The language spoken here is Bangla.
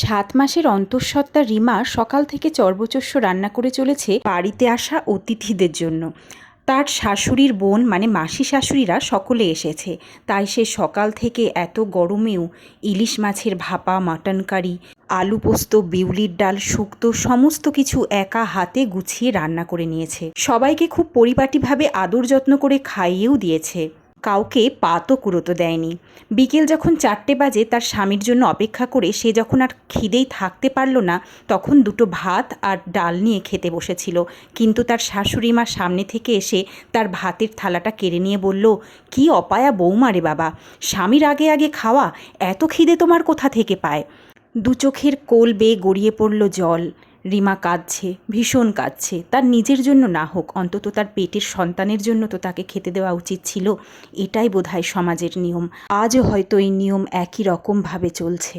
৭ মাসের অন্তঃসত্ত্বা রিমা সকাল থেকে চর্বচস্য রান্না করে চলেছে বাড়িতে আসা অতিথিদের জন্য। তার শাশুড়ির বোন মানে মাসি শাশুড়িরা সকলে এসেছে, তাই সে সকাল থেকে এত গরমেও ইলিশ মাছের ভাপা, মাটন কারি, আলু পোস্ত, বিউলির ডাল, শুক্তো সমস্ত কিছু একা হাতে গুছিয়ে রান্না করে নিয়েছে। সবাইকে খুব পরিপাটিভাবে আদর যত্ন করে খাইয়েও দিয়েছে, কাউকে পাতও কুড়োতে দেয়নি। বিকেল যখন 4টে বাজে তার স্বামীর জন্য অপেক্ষা করে সে যখন আর খিদেই থাকতে পারল না, তখন দুটো ভাত আর ডাল নিয়ে খেতে বসেছিল। কিন্তু তার শাশুড়ি মা সামনে থেকে এসে তার ভাতের থালাটা কেড়ে নিয়ে বলল, কি অপায়া বৌমা রে বাবা, স্বামীর আগে আগে খাওয়া, এত খিদে তোমার কোথা থেকে পায়? দু চোখের কোল বেয়ে গড়িয়ে পড়ল জল। রিমা কাঁদছে, ভীষণ কাঁদছে। তার নিজের জন্য না হোক, অন্তত তার পেটের সন্তানের জন্য তো তাকে খেতে দেওয়া উচিত ছিল। এটাই বোধহয় সমাজের নিয়ম। আজও হয়তো এই নিয়ম একই রকমভাবে চলছে।